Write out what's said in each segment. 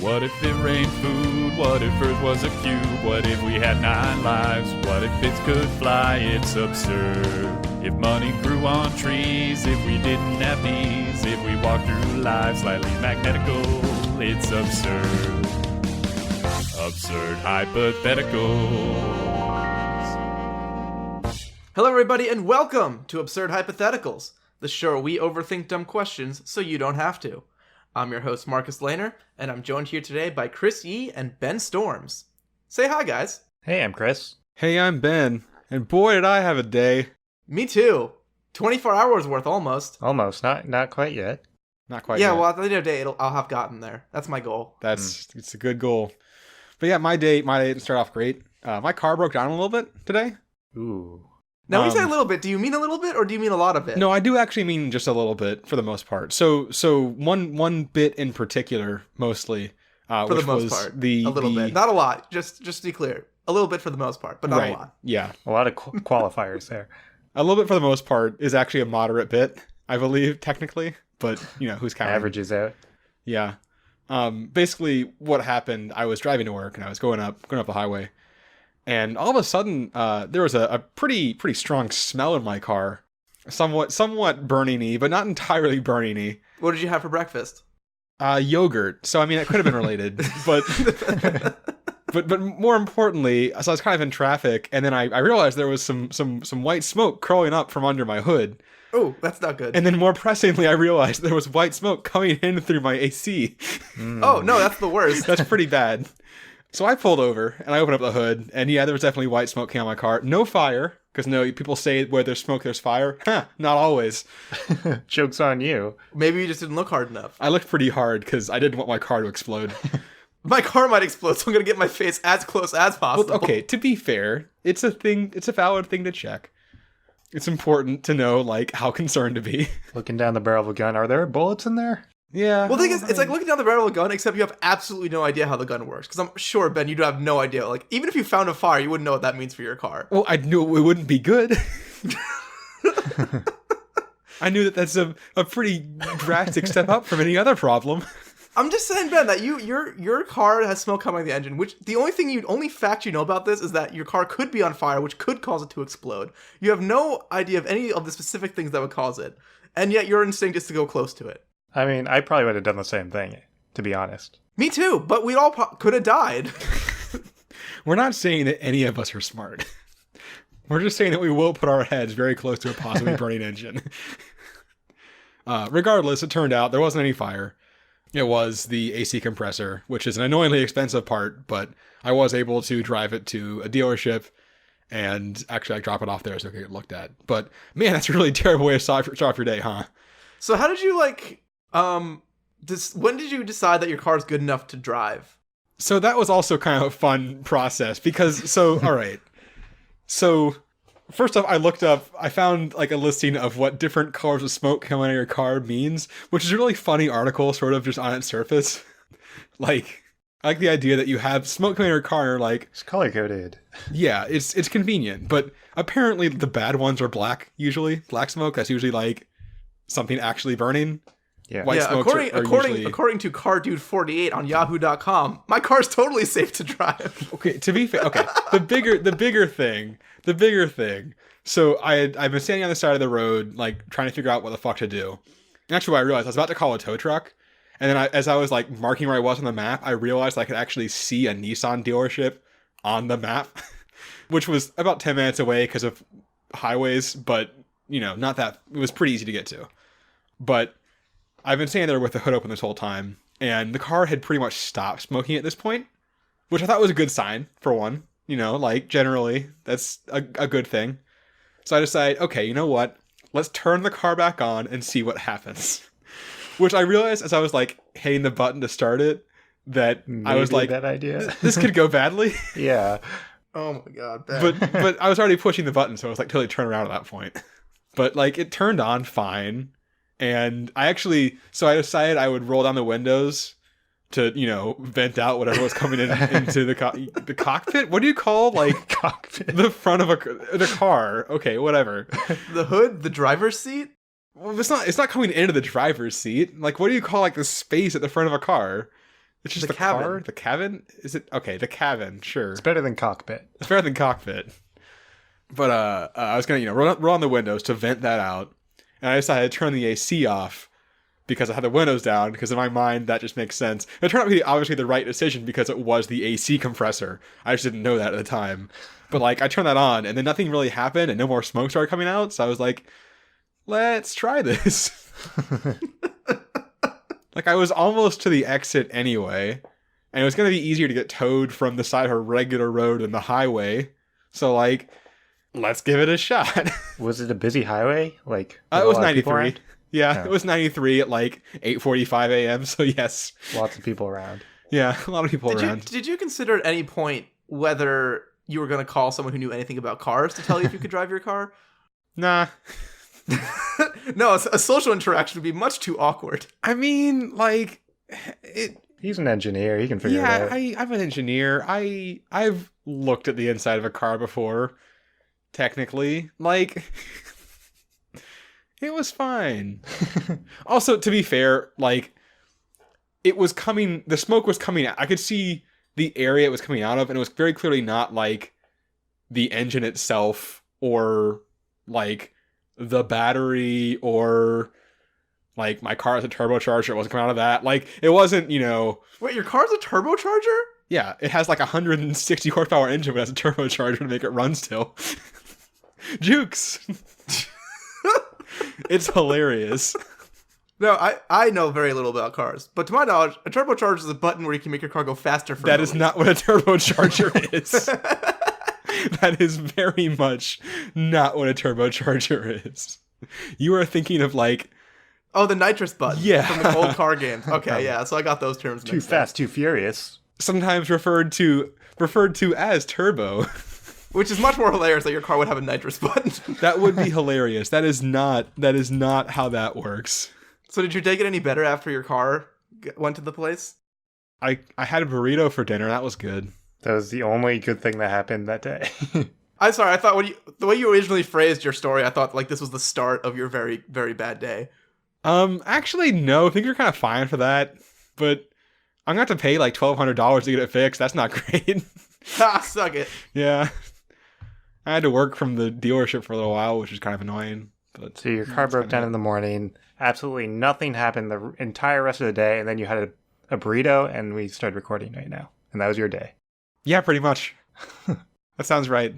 What if it rained food? What if Earth was a cube? What if we had 9 lives? What if bits could fly? It's absurd. If money grew on trees, if we didn't have knees, if we walked through life slightly magnetical, it's absurd. Absurd Hypotheticals. Hello everybody and welcome to Absurd Hypotheticals, the show where we overthink dumb questions so you don't have to. I'm your host Marcus Lehner, and I'm joined here today by Chris Yee and Ben Storms. Say hi, guys. Hey, I'm Chris. Hey, I'm Ben. And boy, did I have a day. Me too. 24 hours worth almost. Almost, not quite yet. Not quite Yeah, yet. well, at the end of the day, I'll have gotten there. That's my goal. It's a good goal. But yeah, my day didn't start off great. My car broke down a little bit today. Ooh. Now, when you say a little bit, do you mean a little bit or do you mean a lot of it? No, I do actually mean just a little bit for the most part. So one bit in particular, mostly. For the most part. A little bit. Not a lot. Just to be clear. A little bit for the most part, but not a lot. Yeah. A lot of qualifiers there. A little bit for the most part is actually a moderate bit, I believe, technically. But, who's counting? Averages out. Yeah. Basically, what happened, I was driving to work, and I was going up the highway. And all of a sudden, there was a pretty strong smell in my car. Somewhat burning-y, but not entirely burning-y. What did you have for breakfast? Yogurt. So, I mean, it could have been related. but more importantly, so I was kind of in traffic, and then I realized there was some white smoke curling up from under my hood. Oh, that's not good. And then more pressingly, I realized there was white smoke coming in through my AC. Oh, no, that's the worst. That's pretty bad. So I pulled over, and I opened up the hood, and yeah, there was definitely white smoke coming out of my car. No fire, because people say where there's smoke, there's fire. Not always. Joke's on you. Maybe you just didn't look hard enough. I looked pretty hard, because I didn't want my car to explode. My car might explode, so I'm going to get my face as close as possible. Well, okay, to be fair, it's a valid thing to check. It's important to know, how concerned to be. Looking down the barrel of a gun, are there bullets in there? Yeah. Well, the thing is, it's like looking down the barrel of a gun, except you have absolutely no idea how the gun works. Because I'm sure, Ben, you do have no idea. Even if you found a fire, you wouldn't know what that means for your car. Well, I knew it wouldn't be good. I knew that's a pretty drastic step up from any other problem. I'm just saying, Ben, that your car has smoke coming out of the engine, which the only fact you know about this is that your car could be on fire, which could cause it to explode. You have no idea of any of the specific things that would cause it. And yet your instinct is to go close to it. I mean, I probably would have done the same thing, to be honest. Me too, but we all could have died. We're not saying that any of us are smart. We're just saying that we will put our heads very close to a possibly burning engine. Regardless, it turned out there wasn't any fire. It was the AC compressor, which is an annoyingly expensive part, but I was able to drive it to a dealership and actually drop it off there so it could get looked at. But man, that's a really terrible way to start off your day, huh? So how did you when did you decide that your car is good enough to drive? So that was also kind of a fun process because, all right. So first off, I found a listing of what different colors of smoke coming out of your car means, which is a really funny article sort of just on its surface. I like the idea that you have smoke coming out of your car and it's color coded. Yeah, it's convenient, but apparently the bad ones are black usually. Black smoke, that's usually something actually burning. Yeah. White smokes according to CarDude48 on Yahoo.com, my car's totally safe to drive. Okay, to be fair, the bigger thing. So I've been standing on the side of the road, trying to figure out what the fuck to do. And actually, what I realized, I was about to call a tow truck, and then as I was marking where I was on the map, I realized I could actually see a Nissan dealership on the map, which was about 10 minutes away because of highways, but not that. It was pretty easy to get to. But I've been standing there with the hood open this whole time, and the car had pretty much stopped smoking at this point, which I thought was a good sign, for one. Generally, that's a good thing. So I decided, okay, you know what? Let's turn the car back on and see what happens. Which I realized as I was, hitting the button to start it, that maybe I was that idea. This could go badly. Yeah. Oh my god, Ben. But I was already pushing the button, so I was, totally turned around at that point. But, it turned on fine. And I decided I would roll down the windows to, vent out whatever was coming into the cockpit. What do you call cockpit? The front of the car? Okay, whatever. The hood, the driver's seat. Well, it's not coming into the driver's seat. What do you call the space at the front of a car? It's just The the car, cabin. the cabin. Is it okay? The cabin, sure. It's better than cockpit. It's better than cockpit. But I was gonna roll on the windows to vent that out, and I decided to turn the AC off because I had the windows down. Because in my mind that just makes sense. It turned out to be obviously the right decision because it was the AC compressor. I just didn't know that at the time. But like I turned that on, and then nothing really happened, and no more smoke started coming out. So I was like, let's try this. Like I was almost to the exit anyway, and it was gonna be easier to get towed from the side of a regular road than the highway. So like, let's give it a shot. Was it a busy highway? Like It was a lot of people 93. around? Yeah, Oh. it was 93 at like 8:45 a.m. So yes, Lots of people around. yeah, a lot of people Did you, around. did you consider at any point whether you were going to call someone who knew anything about cars to tell you if you could drive your car? Nah, No, a social interaction would be much too awkward. I mean, like, it. He's an engineer. He can figure it Yeah, out. I'm an engineer. I've looked at the inside of a car before. Technically, like, it was fine. Also, to be fair, like, it was coming. The smoke was coming out. I could see the area it was coming out of, and it was very clearly not like the engine itself or like the battery or like my car has a turbocharger. It wasn't coming out of that. Like, it wasn't, Wait, your car's a turbocharger? yeah, it has like a 160 horsepower engine, but it has a turbocharger to make it run still. Jukes. It's hilarious. No, I know very little about cars, but to my knowledge, a turbocharger is a button where you can make your car go faster. For That no is reason. not what a turbocharger is. That is very much not what a turbocharger is. You are thinking of like, Oh, the nitrous button. Yeah. From the old car games. Okay, yeah. So I got those terms. Too mixed up. fast, too furious. sometimes referred to as turbo. Which is much more hilarious that your car would have a nitrous button. That would be hilarious. That is not how that works. So did your day get any better after your car went to the place? I had a burrito for dinner. That was good. That was the only good thing that happened that day. I'm sorry. I thought the way you originally phrased your story, I thought like this was the start of your very, very bad day. Actually, no. I think you're kind of fine for that. But I'm going to have to pay like $1,200 to get it fixed. That's not great. Ha! Suck it. Yeah. I had to work from the dealership for a little while, which is kind of annoying. But So your car broke down in the morning. Absolutely nothing happened the entire rest of the day. And then you had a burrito and we started recording right now. And that was your day. yeah, pretty much. That sounds right.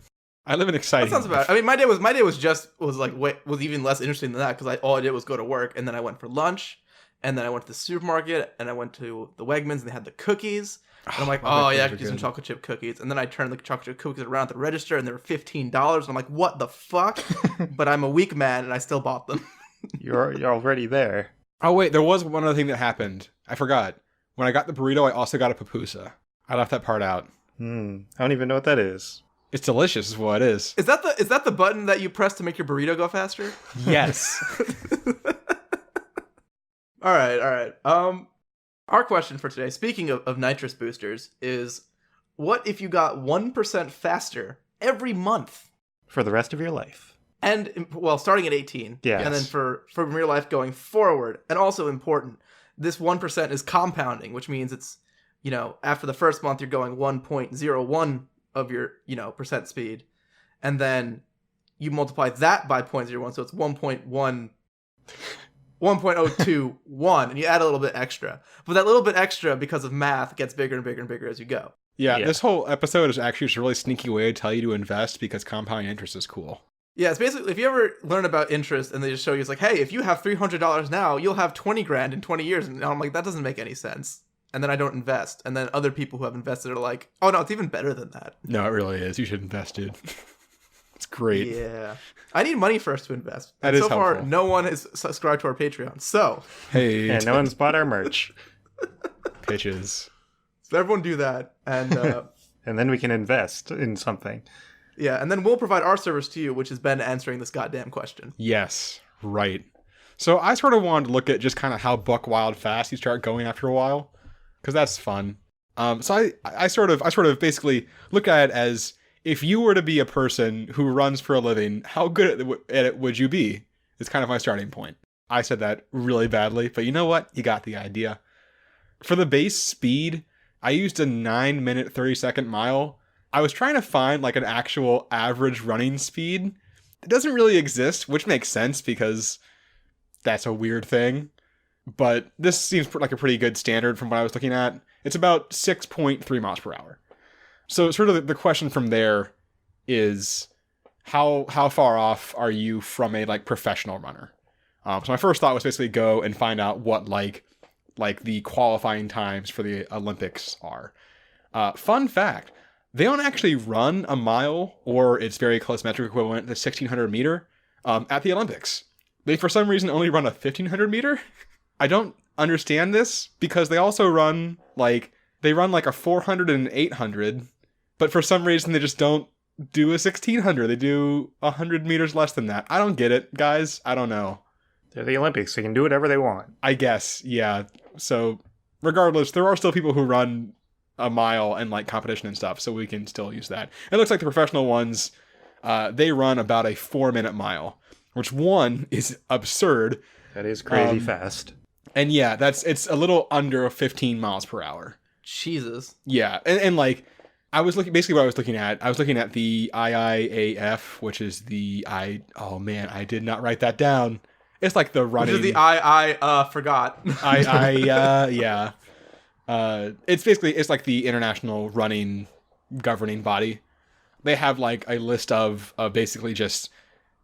I live an exciting. That sounds about. I mean, my day was even less interesting than that because all I did was go to work and then I went for lunch and then I went to the supermarket and I went to the Wegmans and they had the cookies. And I'm like, oh yeah, I could do some chocolate chip cookies. And then I turned the chocolate chip cookies around at the register and they were $15. And I'm like, what the fuck? But I'm a weak man and I still bought them. You're already there. Oh wait, there was one other thing that happened. I forgot. When I got the burrito, I also got a pupusa. I left that part out. I don't even know what that is. It's delicious, is what it is. Is that the button that you press to make your burrito go faster? Yes. All right. Our question for today, speaking of nitrous boosters, is what if you got 1% faster every month? For the rest of your life. And, well, starting at 18. Yes. And then from your life going forward. And also important, this 1% is compounding, which means it's, after the first month, you're going 1.01 of your, percent speed. And then you multiply that by 0.01, so it's 1.021, and you add a little bit extra. But that little bit extra, because of math, gets bigger and bigger and bigger as you go. Yeah, Yeah. this whole episode is actually just a really sneaky way to tell you to invest because compounding interest is cool. Yeah, it's basically, if you ever learn about interest and they just show you, it's like, hey, if you have $300 now, you'll have 20 grand in 20 years. And I'm like, that doesn't make any sense. And then I don't invest. And then other people who have invested are like, oh no, it's even better than that. No, it really is. You should invest, dude. It's great. Yeah. I need money first to invest. That And is so far, helpful. no one has subscribed to our Patreon. So Hey, And no one's bought our merch. pitches. everyone do that. And And then we can invest in something. yeah, and then we'll provide our service to you, which is Ben answering this goddamn question. Yes, right. So I sort of wanted to look at just kind of how buck wild fast you start going after a while, because that's fun. So I sort of basically look at it as if you were to be a person who runs for a living, how good at it would you be? It's kind of my starting point. I said that really badly, but you know what? You got the idea. For the base speed, I used a 9-minute 30-second mile. I was trying to find like an actual average running speed. It doesn't really exist, which makes sense because that's a weird thing. But this seems like a pretty good standard from what I was looking at. It's about 6.3 miles per hour. So sort of the question from there is how far off are you from a like professional runner? So my first thought was basically go and find out what like the qualifying times for the Olympics are. Fun fact, they don't actually run a mile or its very close metric equivalent, the 1600 meter, at the Olympics. They for some reason only run a 1500 meter. I don't understand this because they also run like a 400 and an 800, but for some reason they just don't do a 1600. They do 100 meters less than that. I don't get it, guys. I don't know. They're the Olympics. They can do whatever they want. I guess, yeah. So regardless, there are still people who run a mile and like competition and stuff, so we can still use that. It looks like the professional ones, they run about a 4-minute mile, which one is absurd. That is crazy fast. And yeah, it's a little under 15 miles per hour. Jesus. Yeah, and like I was looking basically what I was looking at the IIAF, which is I did not write that down. It's like the running. Which is the forgot. Yeah. It's like the international running governing body. They have like a list of basically just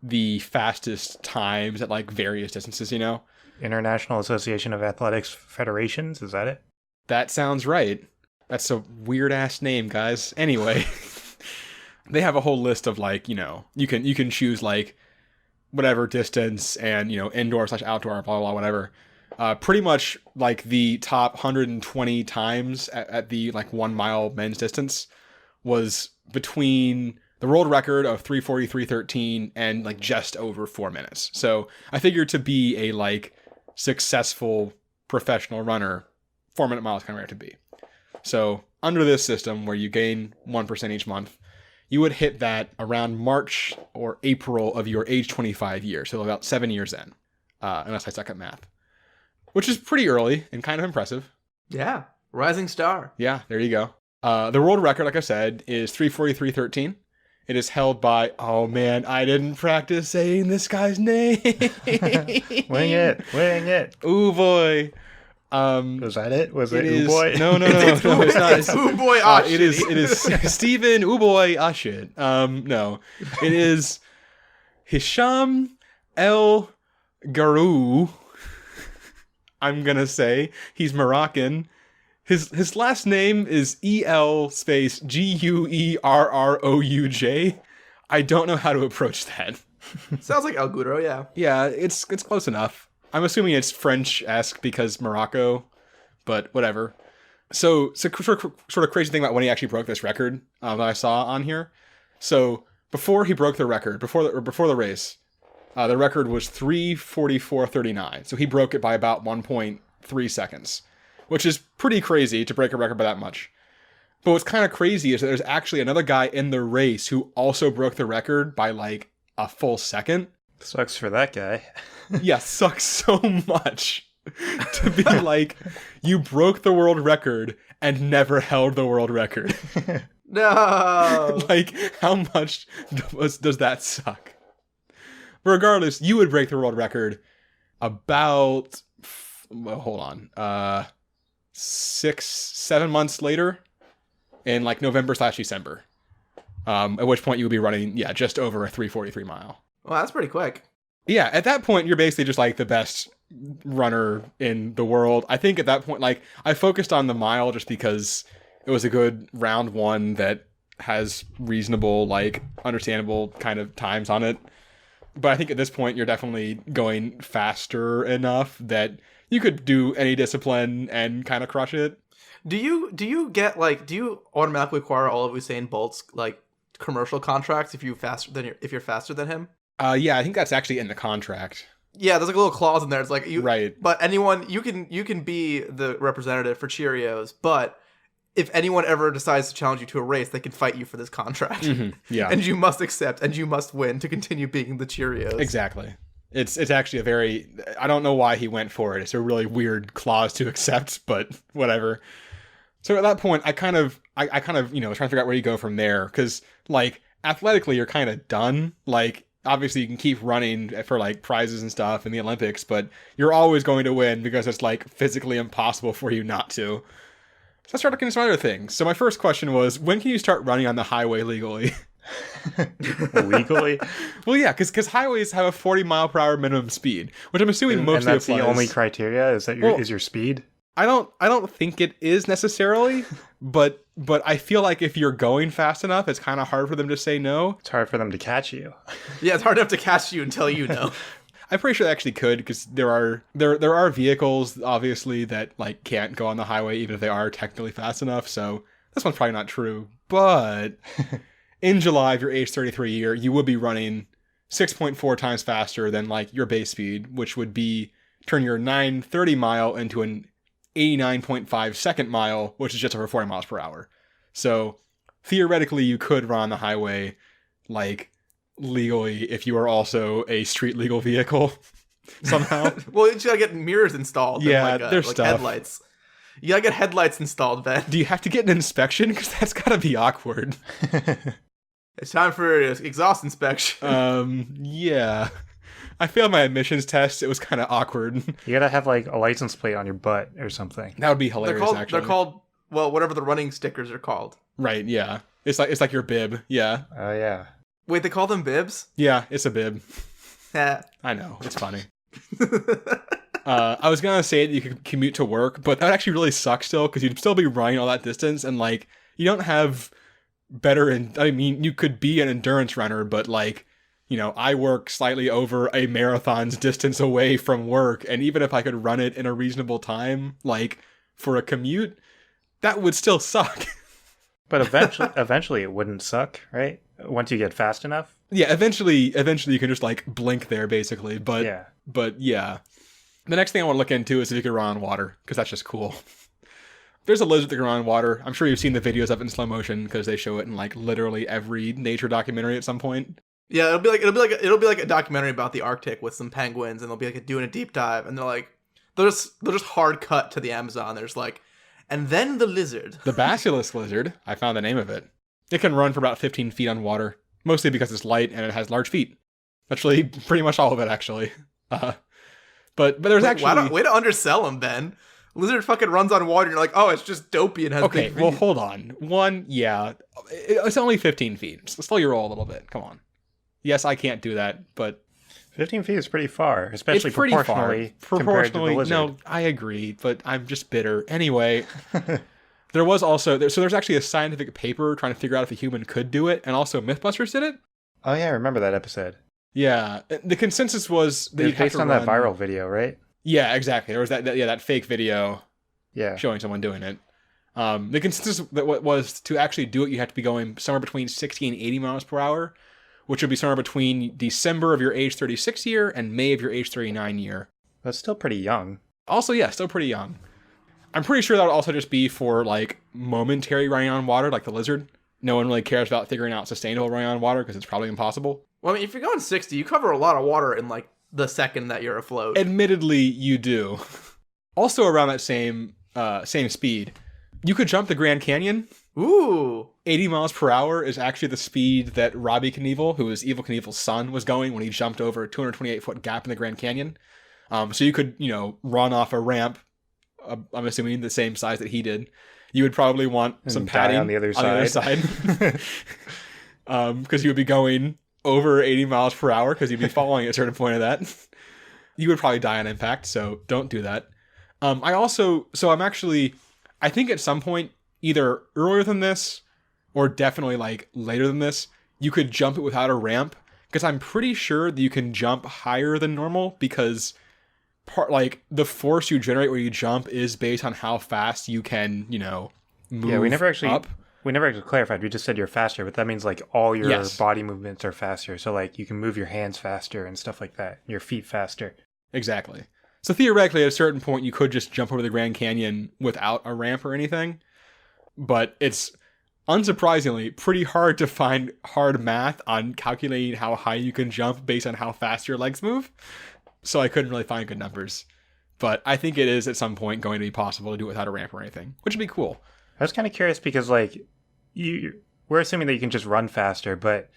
the fastest times at like various distances, you know? International Association of Athletics Federations, is that it? That sounds right. That's a weird ass name, guys. Anyway, they have a whole list of like, you know, you can choose like whatever distance and, you know, indoor/outdoor, blah, blah, blah, whatever. Pretty much like the top 120 times at the like 1 mile men's distance was between the world record of 3:43:13 and like just over 4 minutes. So I figured to be a like successful professional runner, 4-minute mile is kind of rare to be. So under this system where you gain 1% each month, you would hit that around March or April of your age 25 year. So about 7 years in, unless I suck at math, which is pretty early and kind of impressive. Yeah. Rising star. Yeah, there you go. The world record, like I said, is 3:43:13. It is held by, oh man, I didn't practice saying this guy's name. Wing it. Ooh boy. Was that it? Was it is, Ooh Boy? No, it's not. It's Ooh Boy It is Stephen Ooh Boy Ashit. No, it is Hisham El Garou. I'm gonna say he's Moroccan. His last name is EL space GUERROUJ. I don't know how to approach that. Sounds like El Guro, yeah. Yeah, it's close enough. I'm assuming it's French-esque because Morocco, but whatever. So sort of crazy thing about when he actually broke this record that I saw on here. So before he broke the record, before the race, the record was 3:44:39. So he broke it by about 1.3 seconds, which is pretty crazy to break a record by that much. But what's kind of crazy is that there's actually another guy in the race who also broke the record by like a full second. Sucks for that guy. Yeah, sucks so much to be like, you broke the world record and never held the world record. No. Like, how much does that suck? But regardless, you would break the world record about, well, hold on, 6-7 months later in like November/December. At which point you would be running, just over a 3:43 mile. Well, that's pretty quick. Yeah, at that point, you're basically just like the best runner in the world. I think at that point, like, I focused on the mile just because it was a good round one that has reasonable, like, understandable kind of times on it. But I think at this point, you're definitely going faster enough that you could do any discipline and kind of crush it. Do you automatically acquire all of Usain Bolt's, like, commercial contracts if you're faster than him? Yeah, I think that's actually in the contract. Yeah, there's like a little clause in there. It's like right. But anyone you can be the representative for Cheerios, but if anyone ever decides to challenge you to a race, they can fight you for this contract. Mm-hmm. Yeah, and you must accept and you must win to continue being the Cheerios. Exactly. It's actually a very, I don't know why he went for it. It's a really weird clause to accept, but whatever. So at that point, I kind of, you know, was trying to figure out where you go from there. Because, like, athletically, you're kind of done. Like, obviously, you can keep running for, like, prizes and stuff in the Olympics, but you're always going to win because it's, like, physically impossible for you not to. So I started looking at some other things. So my first question was, when can you start running on the highway legally? Legally? Well, yeah, because highways have a 40-mile-per-hour minimum speed, which I'm assuming mostly and that's applies. the only criteria is that is your speed. I don't think it is necessarily, but I feel like if you're going fast enough, it's kind of hard for them to say no. It's hard for them to catch you. Yeah, it's hard enough to catch you until you know. I'm pretty sure they actually could, because there are vehicles obviously that like can't go on the highway even if they are technically fast enough. So this one's probably not true, but. In July of your age 33 year, you would be running 6.4 times faster than like your base speed, which would be turn your 930 mile into an 89.5 second mile, which is just over 40 miles per hour. So theoretically, you could run on the highway like legally if you are also a street legal vehicle somehow. Well, you just gotta get mirrors installed. Yeah, and there's like stuff. Headlights. You gotta get headlights installed, Ben. Do you have to get an inspection? Because that's gotta be awkward. It's time for exhaust inspection. Yeah. I failed my emissions test. It was kind of awkward. You gotta have like a license plate on your butt or something. That would be hilarious, actually. They're called, well, whatever the running stickers are called. Right, yeah. It's like your bib, yeah. Oh, yeah. Wait, they call them bibs? Yeah, it's a bib. Yeah. I know, it's funny. I was gonna say that you could commute to work, but that would actually really suck still, because you'd still be running all that distance, and like, you don't have I mean, you could be an endurance runner, but like, you know, I work slightly over a marathon's distance away from work, and even if I could run it in a reasonable time, like, for a commute, that would still suck. But eventually it wouldn't suck, right? Once you get fast enough? Yeah, eventually you can just like blink there, basically, but yeah. The next thing I want to look into is if you could run on water, because that's just cool. There's a lizard that can run on water. I'm sure you've seen the videos of it in slow motion because they show it in like literally every nature documentary at some point. Yeah, it'll be like a documentary about the Arctic with some penguins, and they'll be like doing a deep dive, and they'll just hard cut to the Amazon. There's like, and then the lizard. The basilisk lizard, I found the name of it. It can run for about 15 feet on water, mostly because it's light and it has large feet. Actually, pretty much all of it, actually. But there's way to undersell him, Ben. Lizard fucking runs on water, and you're like, oh, it's just dopey and has okay, big well, feet. hold on. One, yeah, it's only 15 feet. Slow your roll a little bit. Come on. Yes, I can't do that, but 15 feet is pretty far, especially it's pretty proportionally far. compared to the lizard. No, I agree, but I'm just bitter. Anyway, there was also there's actually a scientific paper trying to figure out if a human could do it, and also Mythbusters did it. Oh yeah, I remember that episode. Yeah, the consensus was that It was based on that viral video, right? Yeah, exactly. There was that fake video. Yeah, showing someone doing it. The consensus that was to actually do it, you have to be going somewhere between 60 and 80 miles per hour, which would be somewhere between December of your age 36 year and May of your age 39 year. That's still pretty young. Also, yeah, still pretty young. I'm pretty sure that would also just be for like momentary running on water, like the lizard. No one really cares about figuring out sustainable running on water because it's probably impossible. Well, I mean, if you're going 60, you cover a lot of water in like the second that you're afloat. Admittedly, you do. Also around that same speed, you could jump the Grand Canyon. Ooh. 80 miles per hour is actually the speed that Robbie Knievel, who is Evel Knievel's son, was going when he jumped over a 228-foot gap in the Grand Canyon. So you could, run off a ramp, I'm assuming the same size that he did. You would probably want some padding on the other side. Because you would be going over 80 miles per hour because you'd be falling at a certain point of that. You would probably die on impact, so don't do that. I think at some point, either earlier than this or definitely like later than this, you could jump it without a ramp, because I'm pretty sure that you can jump higher than normal because the force you generate where you jump is based on how fast you can, move. Yeah, we never actually up. We never actually clarified. We just said you're faster, but that means like all your Yes. body movements are faster. So like you can move your hands faster and stuff like that. Your feet faster. Exactly. So theoretically, at a certain point, you could just jump over the Grand Canyon without a ramp or anything. But it's unsurprisingly, pretty hard to find hard math on calculating how high you can jump based on how fast your legs move. So I couldn't really find good numbers. But I think it is at some point going to be possible to do it without a ramp or anything, which would be cool. I was kind of curious because, like, we're assuming that you can just run faster, but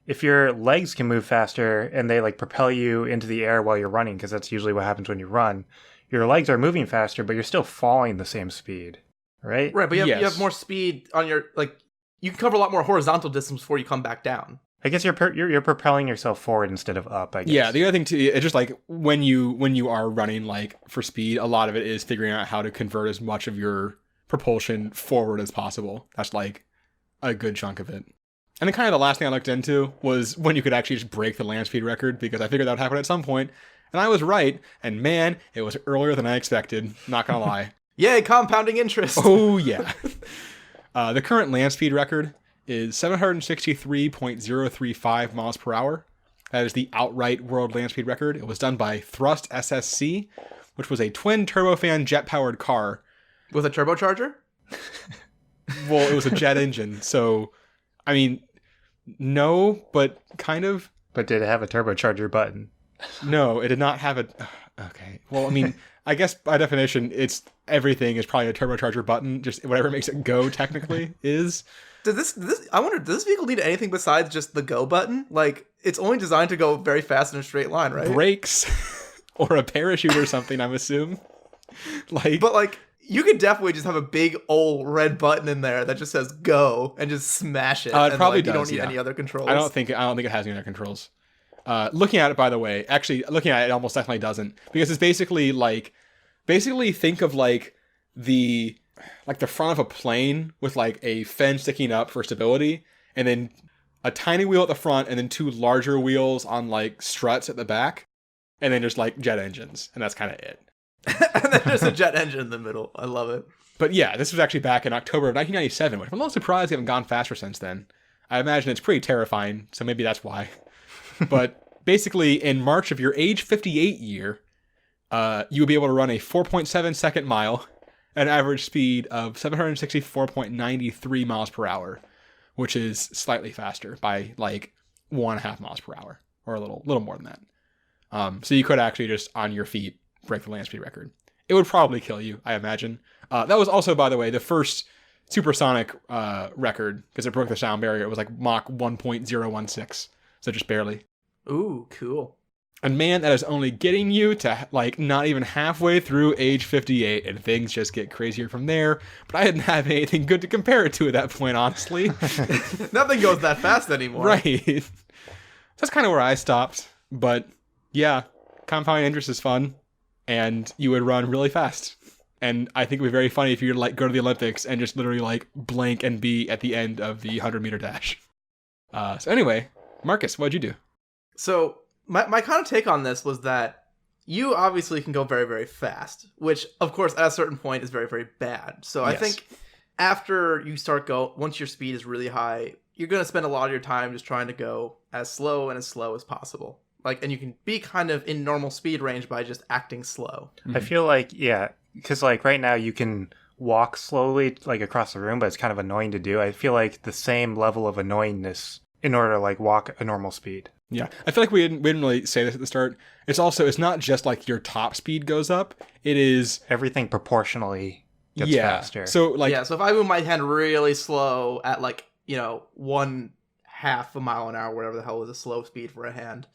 if your legs can move faster and they, like, propel you into the air while you're running, because that's usually what happens when you run, your legs are moving faster, but you're still falling the same speed, right? Right, but you Yes. have more speed on your, like, you can cover a lot more horizontal distance before you come back down. I guess you're propelling yourself forward instead of up, I guess. Yeah, the other thing too, it's just like when you are running like for speed, a lot of it is figuring out how to convert as much of your propulsion forward as possible. That's like a good chunk of it. And then kind of the last thing I looked into was when you could actually just break the land speed record, because I figured that would happen at some point. And I was right, and man, it was earlier than I expected, not gonna lie. Yay, compounding interest! Oh yeah. The current land speed record is 763.035 miles per hour. That is the outright world land speed record. It was done by Thrust SSC, which was a twin turbofan jet-powered car. With a turbocharger? Well, it was a jet engine, so, I mean, no, but kind of. But did it have a turbocharger button? No, it did not have a... Okay, well, I mean, I guess by definition, it's everything is probably a turbocharger button, just whatever makes it go, technically, is... I wonder, does this vehicle need anything besides just the go button? Like, it's only designed to go very fast in a straight line, right? Brakes or a parachute or something, I'm assuming. But like, you could definitely just have a big old red button in there that just says go and just smash it. It and, probably like, does. You don't need Yeah. any other controls. I don't think it has any other controls. Looking at it, by the way, actually looking at it almost definitely doesn't, because it's basically think of like the front of a plane with like a fin sticking up for stability, and then a tiny wheel at the front, and then two larger wheels on like struts at the back, and then just like jet engines, and that's kind of it. And then there's a jet engine in the middle. I love it. But yeah, this was actually back in October of 1997, which I'm a little surprised they haven't gone faster since then. I imagine it's pretty terrifying, so maybe that's why. But basically, in March of your age 58 year, you would be able to run a 4.7 second mile, an average speed of 764.93 miles per hour, which is slightly faster by like 1.5 miles per hour, or a little more than that. So you could actually just on your feet break the land speed record. It would probably kill you, I imagine. That was also, by the way, the first supersonic record, because it broke the sound barrier. It was like Mach 1.016, so just barely. Ooh, cool. And man, that is only getting you to like not even halfway through age 58, and things just get crazier from there. But I didn't have anything good to compare it to at that point, honestly. Nothing goes that fast anymore. Right. That's kind of where I stopped. But yeah, compounding interest is fun, and you would run really fast. And I think it would be very funny if you were to like go to the Olympics and just literally like blank and be at the end of the 100-meter dash. So anyway, Marcus, what'd you do? So my kind of take on this was that you obviously can go very, very fast, which of course at a certain point is very, very bad. So I Yes. think after you start once your speed is really high, you're going to spend a lot of your time just trying to go as slow as possible. Like, and you can be kind of in normal speed range by just acting slow. I feel like, yeah, because like right now you can walk slowly like across the room, but it's kind of annoying to do. I feel like the same level of annoyingness in order to like walk a normal speed. Yeah, I feel like we didn't really say this at the start. It's not just like your top speed goes up. It is Everything proportionally gets faster. So like So if I move my hand really slow at like, 1/2 a mile an hour, whatever the hell is a slow speed for a hand,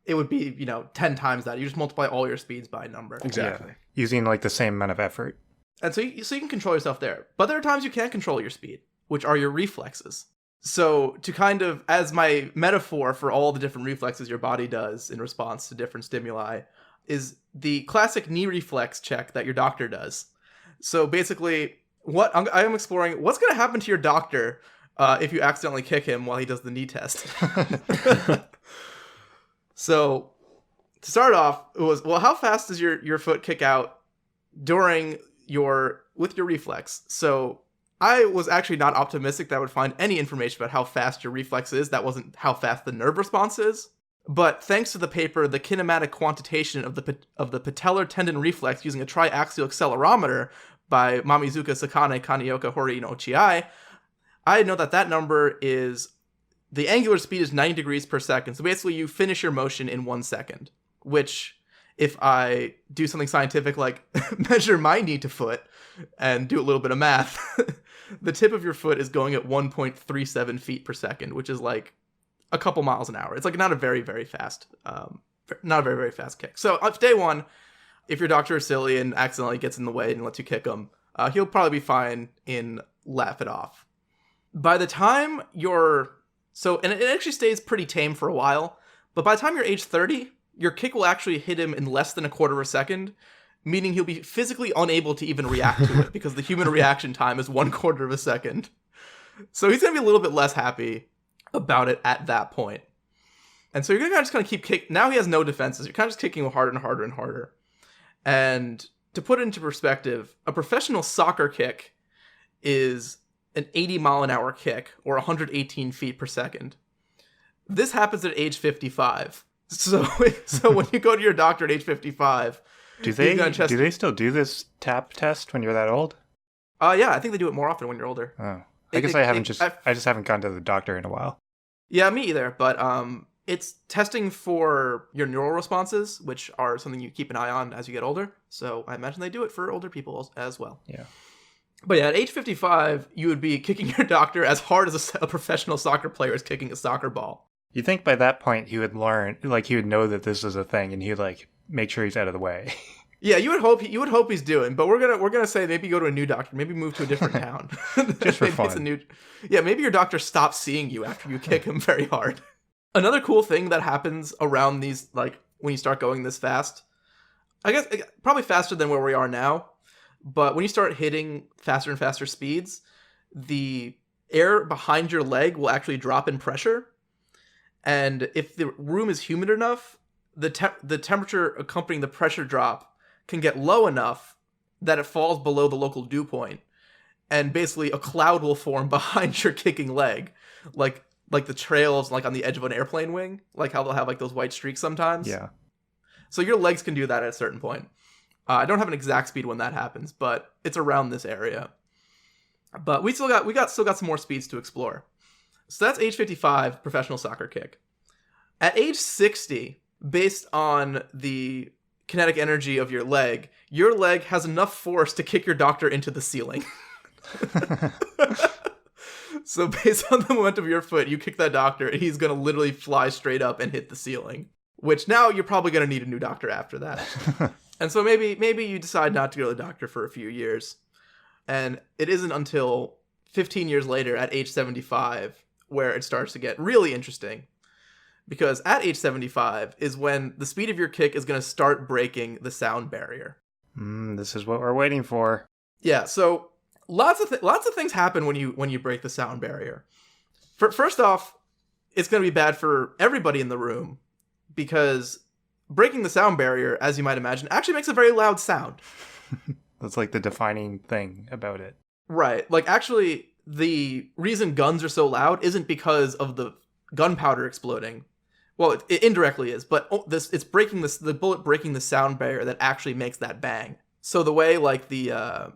it would be, 10 times that. You just multiply all your speeds by a number. exactly. Yeah, using like the same amount of effort. And so you can control yourself there. But there are times you can't control your speed, which are your reflexes. So to kind of, as my metaphor for all the different reflexes your body does in response to different stimuli, is the classic knee reflex check that your doctor does. So basically, I am exploring what's going to happen to your doctor if you accidentally kick him while he does the knee test. So to start off, it was, well, how fast does your foot kick out with your reflex? So I was actually not optimistic that I would find any information about how fast your reflex is. That wasn't how fast the nerve response is. But thanks to the paper, The Kinematic Quantitation of the Patellar Tendon Reflex Using a Triaxial Accelerometer by Mamizuka Sakane, Kanioka, Hori, and Ochiai, I know that number is, the angular speed is 90 degrees per second. So basically you finish your motion in 1 second, which if I do something scientific like measure my knee to foot and do a little bit of math, the tip of your foot is going at 1.37 feet per second, which is like a couple miles an hour. It's like not a very, very fast, very fast kick. So on day one, if your doctor is silly and accidentally gets in the way and lets you kick him, he'll probably be fine in laugh it off. By the time and it actually stays pretty tame for a while, but by the time you're age 30, your kick will actually hit him in less than a quarter of a second, meaning he'll be physically unable to even react to it because the human reaction time is 1/4 of a second. So he's going to be a little bit less happy about it at that point. And so you're going to just kind of keep kicking. Now he has no defenses. You're kind of just kicking him harder and harder and harder. And to put it into perspective, a professional soccer kick is an 80-mile-an-hour kick, or 118 feet per second. This happens at age 55. So when you go to your doctor at age 55, do they still do this tap test when you're that old? Yeah, I think they do it more often when you're older. Oh, I just haven't gone to the doctor in a while. Yeah, me either. But it's testing for your neural responses, which are something you keep an eye on as you get older. So I imagine they do it for older people as well. Yeah. But yeah, at age 55, you would be kicking your doctor as hard as a professional soccer player is kicking a soccer ball. You'd think by that point he would learn, like he would know that this is a thing, and he'd like make sure he's out of the way. Yeah, you would hope he's doing, but we're gonna say maybe go to a new doctor, maybe move to a different town. Just for fun. Maybe your doctor stops seeing you after you kick him very hard. Another cool thing that happens around these, like when you start going this fast, I guess probably faster than where we are now. But when you start hitting faster and faster speeds, the air behind your leg will actually drop in pressure. And if the room is humid enough, the temperature accompanying the pressure drop can get low enough that it falls below the local dew point. And basically a cloud will form behind your kicking leg. Like the trails like on the edge of an airplane wing. Like how they'll have like those white streaks sometimes. Yeah. So your legs can do that at a certain point. I don't have an exact speed when that happens, but it's around this area. But we still got some more speeds to explore. So that's age 55, professional soccer kick. At age 60, based on the kinetic energy of your leg has enough force to kick your doctor into the ceiling. So based on the momentum of your foot, you kick that doctor, and he's going to literally fly straight up and hit the ceiling. Which now you're probably going to need a new doctor after that. And so maybe you decide not to go to the doctor for a few years. And it isn't until 15 years later at age 75 where it starts to get really interesting. Because at age 75 is when the speed of your kick is going to start breaking the sound barrier. This is what we're waiting for. Yeah, so lots of things happen when you break the sound barrier. First off, it's going to be bad for everybody in the room because breaking the sound barrier, as you might imagine, actually makes a very loud sound. That's like the defining thing about it. Right. Like actually the reason guns are so loud isn't because of the gunpowder exploding. Well, it indirectly is, but it's breaking the bullet breaking the sound barrier that actually makes that bang. So the way like the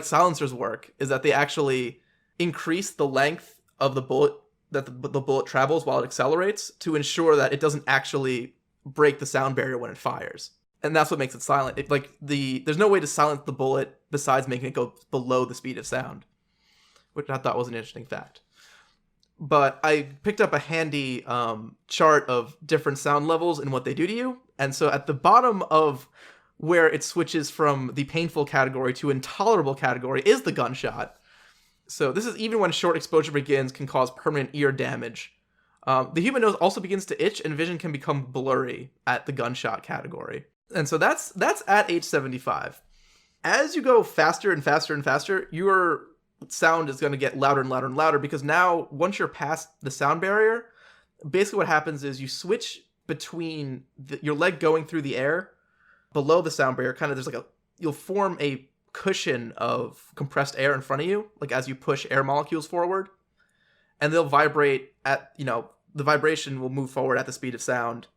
silencers work is that they actually increase the length of the bullet that the bullet travels while it accelerates to ensure that it doesn't actually break the sound barrier when it fires. And that's what makes it silent. There's no way to silence the bullet besides making it go below the speed of sound, which I thought was an interesting fact. But I picked up a handy chart of different sound levels and what they do to you. And so at the bottom of where it switches from the painful category to intolerable category is the gunshot. So this is even when short exposure begins can cause permanent ear damage. The human nose also begins to itch and vision can become blurry at the gunshot category. And so that's at age 75. As you go faster and faster and faster, your sound is going to get louder and louder and louder because now once you're past the sound barrier, basically what happens is you switch between your leg going through the air below the sound barrier. Kind of you'll form a cushion of compressed air in front of you, like as you push air molecules forward, and they'll vibrate the vibration will move forward at the speed of sound,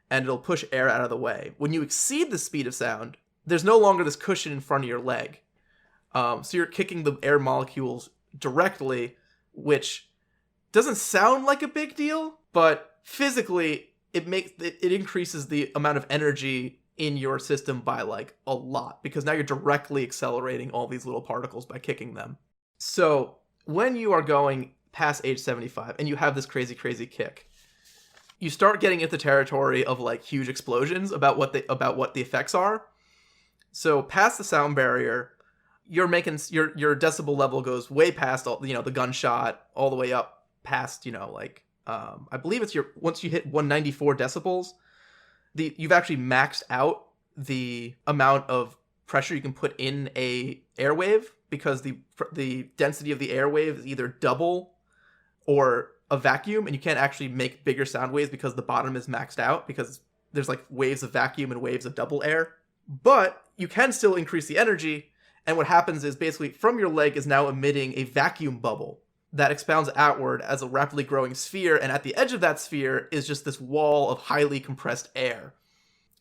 and it'll push air out of the way. When you exceed the speed of sound, there's no longer this cushion in front of your leg. So you're kicking the air molecules directly which doesn't sound like a big deal, but physically it increases the amount of energy in your system by like a lot, because now you're directly accelerating all these little particles by kicking them. So when you are going past age 75 and you have this crazy kick, you start getting into territory of like huge explosions about what the effects are. So past the sound barrier, you're making your decibel level goes way past all, the gunshot, all the way up past, I believe it's once you hit 194 decibels, you've actually maxed out the amount of pressure you can put in a airwave, because the density of the airwave is either double or a vacuum, and you can't actually make bigger sound waves because the bottom is maxed out, because there's like waves of vacuum and waves of double air. But you can still increase the energy, and what happens is basically from your leg is now emitting a vacuum bubble that expounds outward as a rapidly growing sphere, and at the edge of that sphere is just this wall of highly compressed air.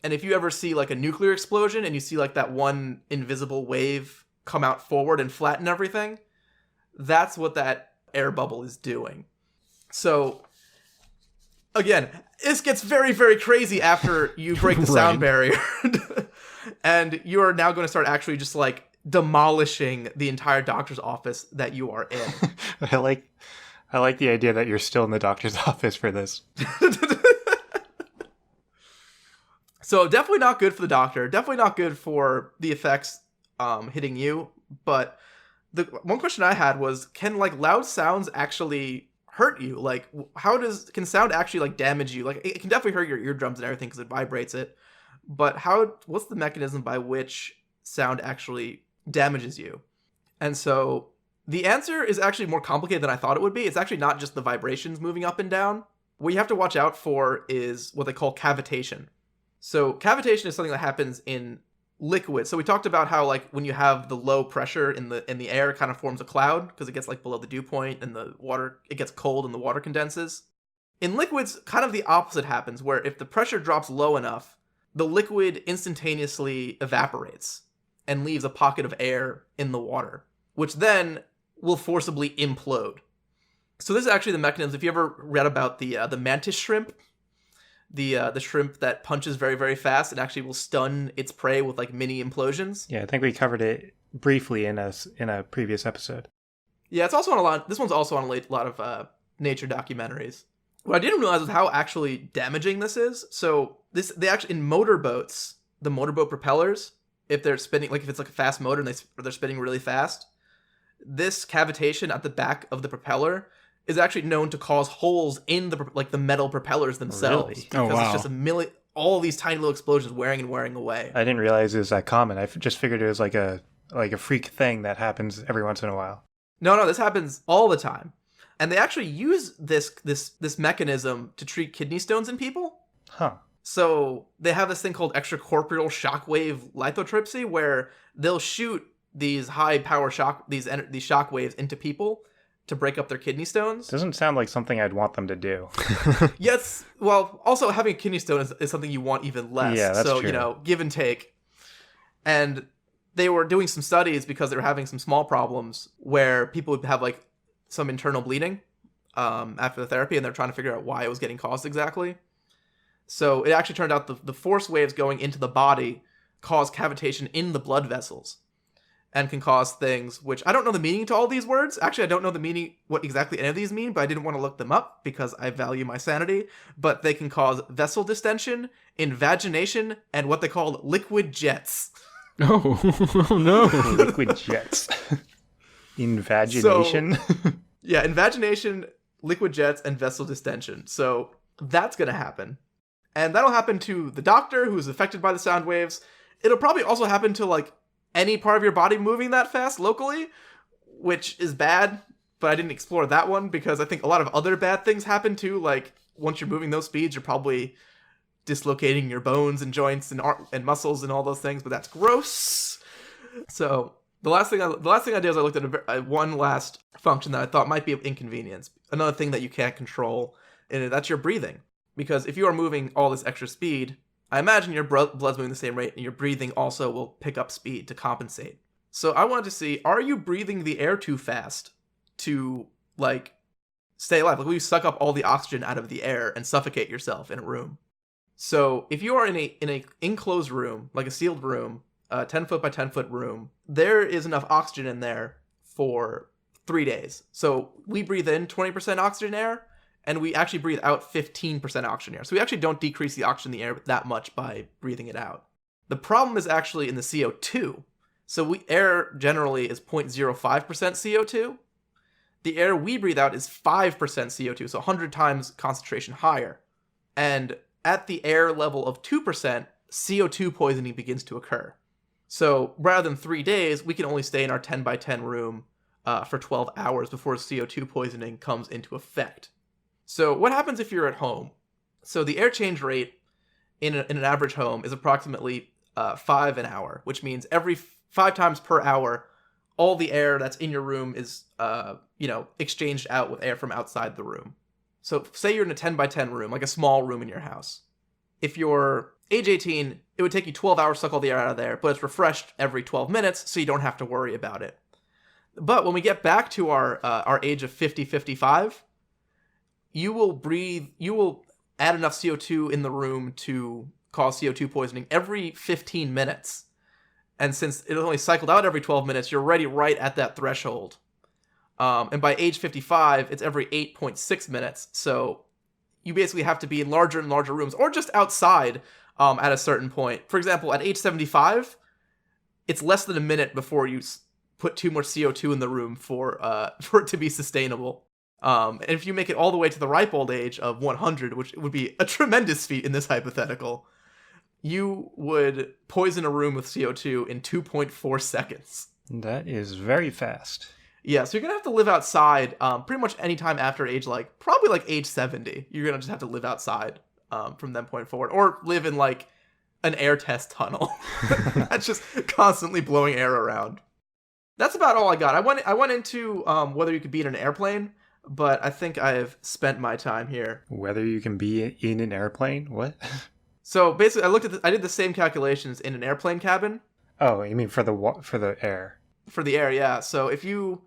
And if you ever see like a nuclear explosion and you see like that one invisible wave come out forward and flatten everything, that's what that air bubble is doing. So again, this gets very, very crazy after you break the sound barrier. And you are now going to start actually just like demolishing the entire doctor's office that you are in. I like the idea that you're still in the doctor's office for this. So definitely not good for the doctor. Definitely not good for the effects hitting you. But the one question I had was, can like loud sounds actually hurt you? Like, can sound actually like damage you? Like, it can definitely hurt your eardrums and everything because it vibrates it. But what's the mechanism by which sound actually damages you? And so the answer is actually more complicated than I thought it would be. It's actually not just the vibrations moving up and down. What you have to watch out for is what they call cavitation. So cavitation is something that happens in liquid. So we talked about how like when you have the low pressure in the air, it kind of forms a cloud because it gets like below the dew point, and the water, it gets cold and the water condenses. In liquids, kind of the opposite happens, where if the pressure drops low enough, the liquid instantaneously evaporates and leaves a pocket of air in the water, which then will forcibly implode. So this is actually the mechanism. If you ever read about the mantis shrimp, the shrimp that punches very, very fast and actually will stun its prey with like mini implosions. Yeah, I think we covered it briefly in a previous episode. Yeah, it's also on this one's also on a lot of nature documentaries. What I didn't realize was how actually damaging this is. So they actually, in motorboats, the motorboat propellers, if they're spinning, like if it's like a fast motor and they're spinning really fast, this cavitation at the back of the propeller is actually known to cause holes in the metal propellers themselves. Really? Because wow. it's just all these tiny little explosions wearing away. I didn't realize it was that common. I just figured it was like a freak thing that happens every once in a while. No, this happens all the time. And they actually use this mechanism to treat kidney stones in people. Huh. So they have this thing called extracorporeal shockwave lithotripsy, where they'll shoot these high power these shock waves into people to break up their kidney stones. Doesn't sound like something I'd want them to do. Yes. Well, also having a kidney stone is something you want even less. Yeah, that's so, true. Give and take. And they were doing some studies because they were having some small problems where people would have like some internal bleeding after the therapy, and they're trying to figure out why it was getting caused exactly. So it actually turned out the force waves going into the body cause cavitation in the blood vessels, and can cause things which I don't know the meaning to all these words. Actually, I don't know the meaning, what exactly any of these mean, but I didn't want to look them up because I value my sanity. But they can cause vessel distension, invagination, and what they call liquid jets. Oh, oh no. Liquid jets. Invagination. Yeah, invagination, liquid jets, and vessel distension. So that's going to happen. And that'll happen to the doctor who's affected by the sound waves. It'll probably also happen to like any part of your body moving that fast locally, which is bad, but I didn't explore that one because I think a lot of other bad things happen too. Like once you're moving those speeds, you're probably dislocating your bones and joints and muscles and all those things, but that's gross. So the last thing I did is I looked at one last function that I thought might be of inconvenience. Another thing that you can't control, and that's your breathing. Because if you are moving all this extra speed, I imagine your blood's moving the same rate, and your breathing also will pick up speed to compensate. So I wanted to see, are you breathing the air too fast to, like, stay alive. Like, will you suck up all the oxygen out of the air and suffocate yourself in a room? So if you are in a enclosed room, like a sealed room, a 10 foot by 10 foot room, there is enough oxygen in there for 3 days. So we breathe in 20% oxygen air, and we actually breathe out 15% oxygen air. So we actually don't decrease the oxygen in the air that much by breathing it out. The problem is actually in the CO2. So air generally is 0.05% CO2. The air we breathe out is 5% CO2, so 100 times concentration higher. And at the air level of 2%, CO2 poisoning begins to occur. So rather than 3 days, we can only stay in our 10 by 10 room for 12 hours before CO2 poisoning comes into effect. So what happens if you're at home? So the air change rate in an average home is approximately 5 an hour, which means every 5 times per hour, all the air that's in your room is exchanged out with air from outside the room. So say you're in a 10 by 10 room, like a small room in your house. If you're age 18, it would take you 12 hours to suck all the air out of there, but it's refreshed every 12 minutes, so you don't have to worry about it. But when we get back to our age of 50, 55, you will add enough CO2 in the room to cause CO2 poisoning every 15 minutes. And since it only cycled out every 12 minutes, you're already right at that threshold. And by age 55, it's every 8.6 minutes. So you basically have to be in larger and larger rooms, or just outside at a certain point. For example, at age 75, it's less than a minute before you put too much CO2 in the room for it to be sustainable. And if you make it all the way to the ripe old age of 100, which would be a tremendous feat in this hypothetical, you would poison a room with CO2 in 2.4 seconds. That is very fast. Yeah, so you're going to have to live outside pretty much any time after probably age 70. You're going to just have to live outside from that point forward. Or live in an air test tunnel. That's just constantly blowing air around. That's about all I got. I went into whether you could be in an airplane, but I think I've spent my time here. Whether you can be in an airplane? What? So basically, I did the same calculations in an airplane cabin. Oh, you mean for the air? For the air, yeah. So if you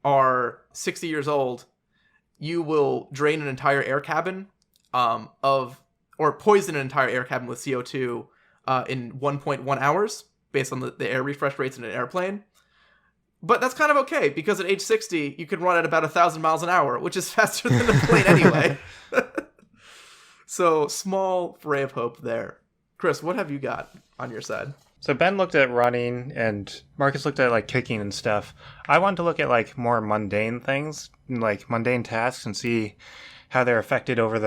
are 60 years old, you will drain an entire air cabin or poison an entire air cabin with CO2 in 1.1 hours, based on the air refresh rates in an airplane. But that's kind of okay, because at age 60, you can run at about 1,000 miles an hour, which is faster than a plane anyway. So, small ray of hope there. Chris, what have you got on your side? So Ben looked at running, and Marcus looked at kicking and stuff. I wanted to look at more mundane things, like mundane tasks, and see how they're affected over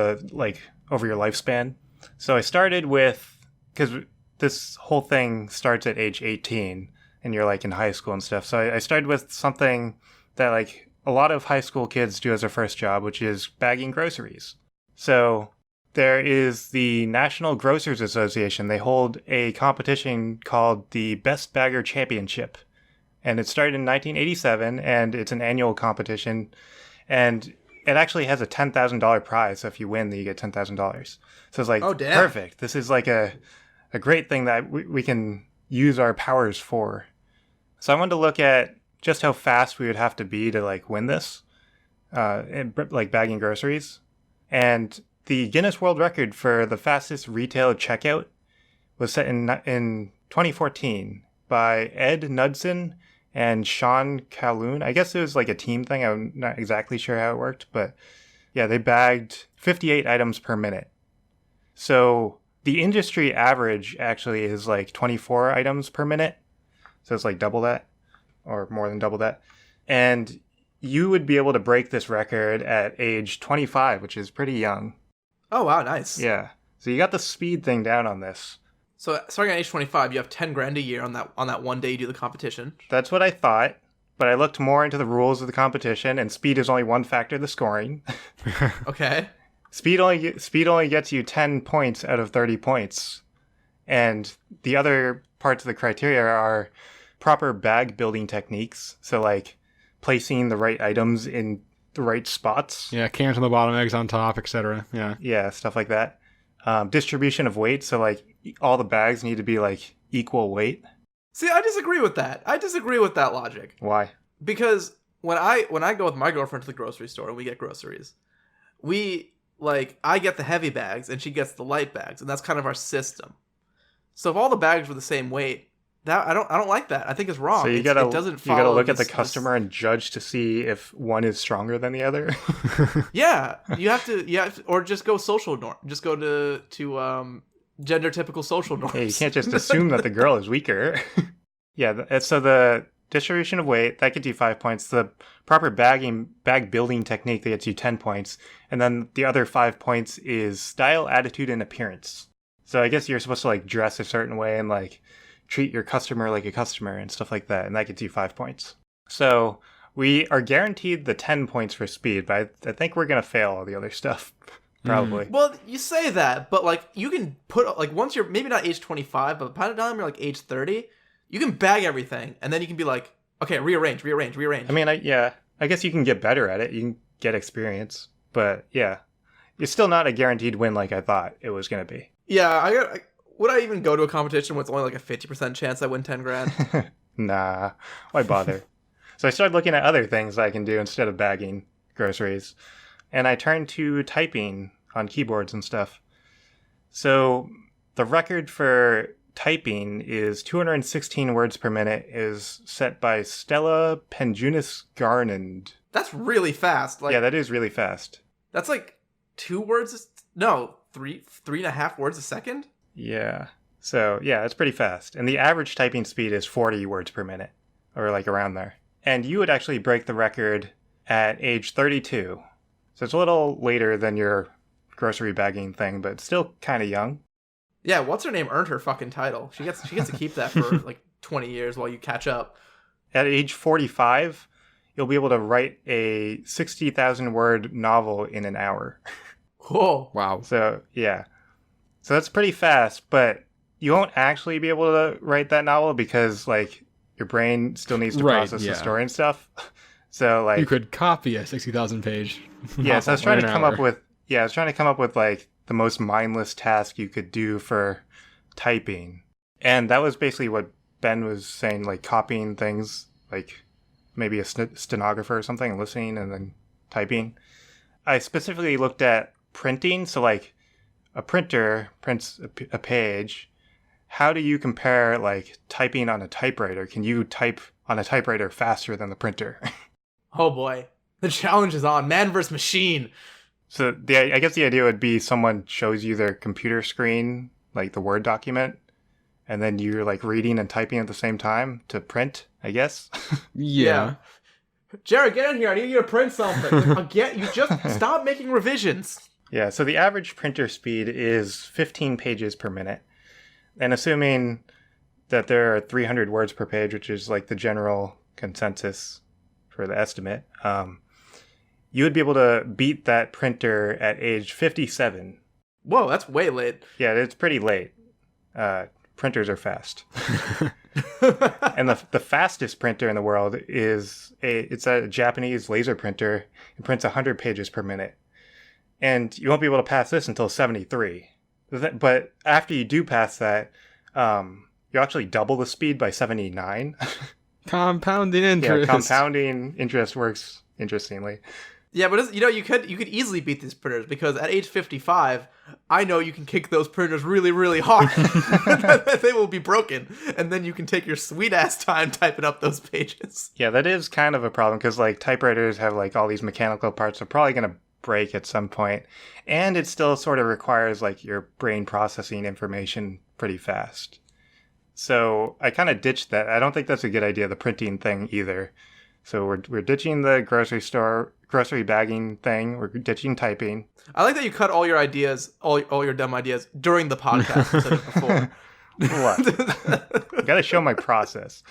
over your lifespan. So I started with, because this whole thing starts at age 18, and you're in high school and stuff. So I started with something that a lot of high school kids do as their first job, which is bagging groceries. So there is the National Grocers Association. They hold a competition called the Best Bagger Championship. And it started in 1987, and it's an annual competition. And it actually has a $10,000 prize. So if you win, then you get $10,000. So it's oh, damn. Perfect. This is a great thing that we can use our powers for. So I wanted to look at just how fast we would have to be to win this, bagging groceries. And the Guinness World Record for the fastest retail checkout was set in 2014 by Ed Knudsen and Sean Calhoun. I guess it was a team thing. I'm not exactly sure how it worked, but yeah, they bagged 58 items per minute. So the industry average actually is 24 items per minute. So it's double that, or more than double that. And you would be able to break this record at age 25, which is pretty young. Oh, wow, nice. Yeah. So you got the speed thing down on this. So starting at age 25, you have $10,000 a year on that one day you do the competition. That's what I thought, but I looked more into the rules of the competition, and speed is only one factor of the scoring. Okay. Speed only gets you 10 points out of 30 points. And the other parts of the criteria are proper bag building techniques. So placing the right items in the right spots. Yeah, cans on the bottom, eggs on top, etc. Yeah. Yeah, stuff like that. Distribution of weight. So all the bags need to be equal weight. See, I disagree with that. I disagree with that logic. Why? Because when I go with my girlfriend to the grocery store and we get groceries, I get the heavy bags and she gets the light bags, and that's kind of our system. So if all the bags were the same weight, that I don't like that. I think it's wrong. So it doesn't follow. You gotta look at the customer and judge to see if one is stronger than the other. Yeah, you have to, or just go social norm. Just go to gender typical social norms. Yeah, you can't just assume that the girl is weaker. Yeah, so the distribution of weight, that gets you 5 points. The proper bag building technique, that gets you 10 points. And then the other 5 points is style, attitude, and appearance. So I guess you're supposed to like dress a certain way and like treat your customer like a customer and stuff like that. And that gets you 5 points. So we are guaranteed the 10 points for speed, but I think we're going to fail all the other stuff. Probably. Well, you say that, but like you can put like once you're maybe not age 25, but by the time you're like age 30, you can bag everything, and then you can be like, okay, rearrange. I mean, I guess you can get better at it. You can get experience, but yeah, it's still not a guaranteed win like I thought it was going to be. Yeah, would I even go to a competition with only like a 50% chance I win 10 grand? Nah, why bother? So I started looking at other things I can do instead of bagging groceries, and I turned to typing on keyboards and stuff. So the record for typing is 216 words per minute, is set by Stella Penjunis Garnand. That's really fast. Yeah, that is really fast. That's like 2 words. No, 3.5 words a second. Yeah. So yeah, it's pretty fast. And the average typing speed is 40 words per minute, or like around there. And you would actually break the record at age 32. So it's a little later than your grocery bagging thing, but still kind of young. Yeah, what's her name earned her fucking title. She gets to keep that for like 20 years while you catch up. At age 45, you'll be able to write a 60,000 word novel in an hour. Whoa. Wow. So, yeah. So that's pretty fast, but you won't actually be able to write that novel because, like, your brain still needs to process the story and stuff. So, like... You could copy a 60,000 page novel. Yeah, so I was trying to come up with, like, the most mindless task you could do for typing. And that was basically what Ben was saying, like copying things, like maybe a stenographer or something, listening and then typing. I specifically looked at printing. So like a printer prints a page. How do you compare like typing on a typewriter? Can you type on a typewriter faster than the printer? Oh boy. The challenge is on. Man versus machine. So I guess the idea would be someone shows you their computer screen, like the Word document, and then you're like reading and typing at the same time to print, I guess. Yeah. Jared, get in here. I need you to print something. You just stop making revisions. Yeah, so the average printer speed is 15 pages per minute. And assuming that there are 300 words per page, which is like the general consensus for the estimate, you would be able to beat that printer at age 57. Whoa, that's way late. Yeah, it's pretty late. Printers are fast. And the fastest printer in the world is a Japanese laser printer. It prints 100 pages per minute. And you won't be able to pass this until 73. But after you do pass that, you actually double the speed by 79. Compounding interest. Yeah, compounding interest works interestingly. Yeah, but you could easily beat these printers because at age 55, I know you can kick those printers really, really hard. They will be broken, and then you can take your sweet ass time typing up those pages. Yeah, that is kind of a problem because like typewriters have like all these mechanical parts that are probably going to break at some point, and it still sort of requires like your brain processing information pretty fast. So I kind of ditched that. I don't think that's a good idea, the printing thing either. So we're ditching the grocery bagging thing. We're ditching typing. I like that you cut all your ideas, all your dumb ideas during the podcast instead of before. What? I gotta show my process.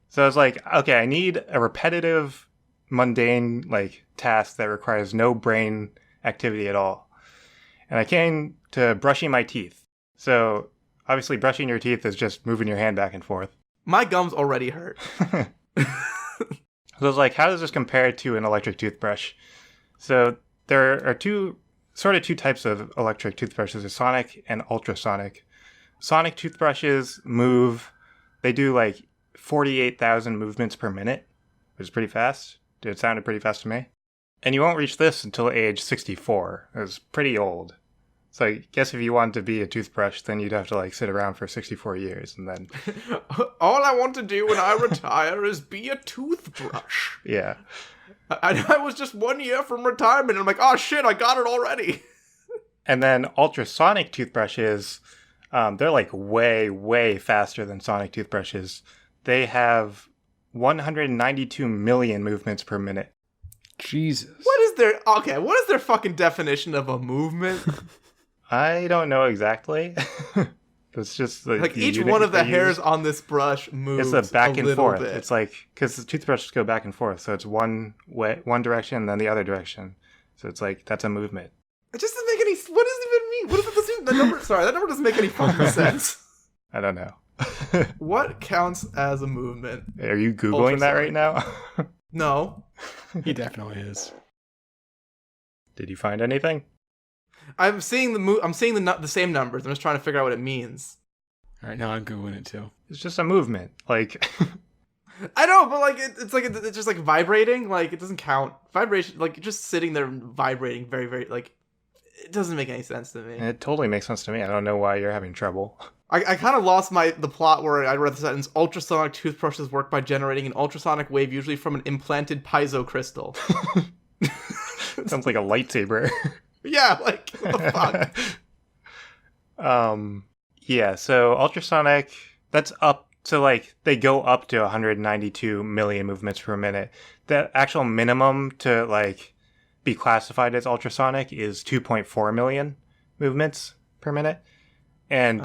So I was like, okay, I need a repetitive, mundane like task that requires no brain activity at all. And I came to brushing my teeth. So obviously brushing your teeth is just moving your hand back and forth. My gums already hurt. So I was like, how does this compare to an electric toothbrush? So there are two types of electric toothbrushes, a sonic and ultrasonic. Sonic toothbrushes move, they do like 48,000 movements per minute, which is pretty fast. It sounded pretty fast to me. And you won't reach this until age 64. It was pretty old. So I guess if you wanted to be a toothbrush, then you'd have to like sit around for 64 years and then... All I want to do when I retire is be a toothbrush. Yeah. I was just 1 year from retirement, and I'm like, oh shit, I got it already. And then ultrasonic toothbrushes, they're like way, way faster than sonic toothbrushes. They have 192 million movements per minute. Jesus. What is their fucking definition of a movement? I don't know exactly. It's just like each one of the hairs on this brush moves. It's a back and forth. Bit. It's like, because the toothbrushes go back and forth, so it's one direction and then the other direction. So it's like, that's a movement. It just doesn't make any. What does it even mean? What does it the number? Sorry, that number doesn't make any fucking sense. I don't know. What counts as a movement? Are you Googling that right now? No. He definitely is. Did you find anything? I'm seeing the same numbers. I'm just trying to figure out what it means. All right, now I'm Googling it too. It's just a movement. Like, I know, but like it's just like vibrating. Like it doesn't count. Vibration, like just sitting there vibrating, very, very like it doesn't make any sense to me. it totally makes sense to me. I don't know why you're having trouble. I kind of lost the plot where I read the sentence: ultrasonic toothbrushes work by generating an ultrasonic wave, usually from an implanted piezo crystal. Sounds like a lightsaber. Yeah, like what the fuck? Yeah, so ultrasonic, that's up, so like they go up to 192 million movements per minute. The actual minimum to like be classified as ultrasonic is 2.4 million movements per minute. And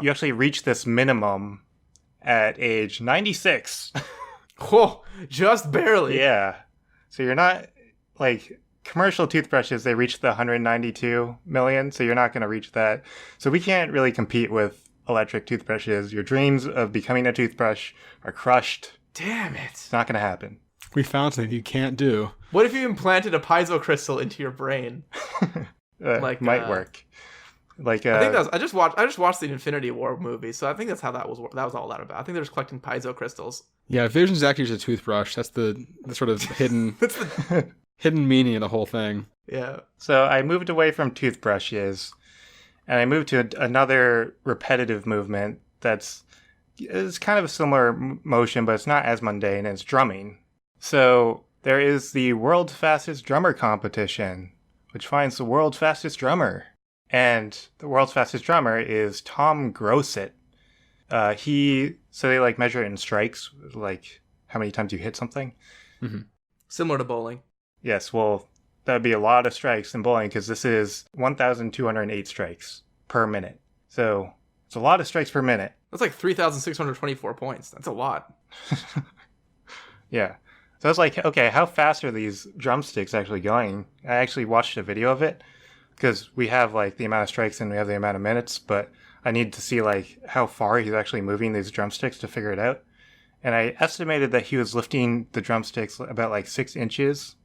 you actually reach this minimum at age 96. Whoa, just barely. Yeah. So you're not, like, commercial toothbrushes, they reach the 192 million, so you're not going to reach that. So we can't really compete with electric toothbrushes. Your dreams of becoming a toothbrush are crushed. Damn it. It's not going to happen. We found something you can't do. What if you implanted a piezo crystal into your brain? Might work. Like I think I just watched the Infinity War movie, so I think that's how that was all that about. I think they're just collecting piezo crystals. Yeah, if Vision's actually just a toothbrush, that's the sort of hidden hidden meaning of the whole thing. Yeah. So I moved away from toothbrushes, and I moved to another repetitive movement is kind of a similar motion, but it's not as mundane. It's drumming. So there is the world's fastest drummer competition, which finds the world's fastest drummer. And the world's fastest drummer is Tom Grosset. So they like measure it in strikes, like how many times you hit something. Mm-hmm. Similar to bowling. Yes, well, that would be a lot of strikes in bowling because this is 1,208 strikes per minute. So it's a lot of strikes per minute. That's like 3,624 points. That's a lot. Yeah. So I was like, okay, how fast are these drumsticks actually going? I actually watched a video of it because we have like the amount of strikes and we have the amount of minutes, but I need to see like how far he's actually moving these drumsticks to figure it out. And I estimated that he was lifting the drumsticks about like 6 inches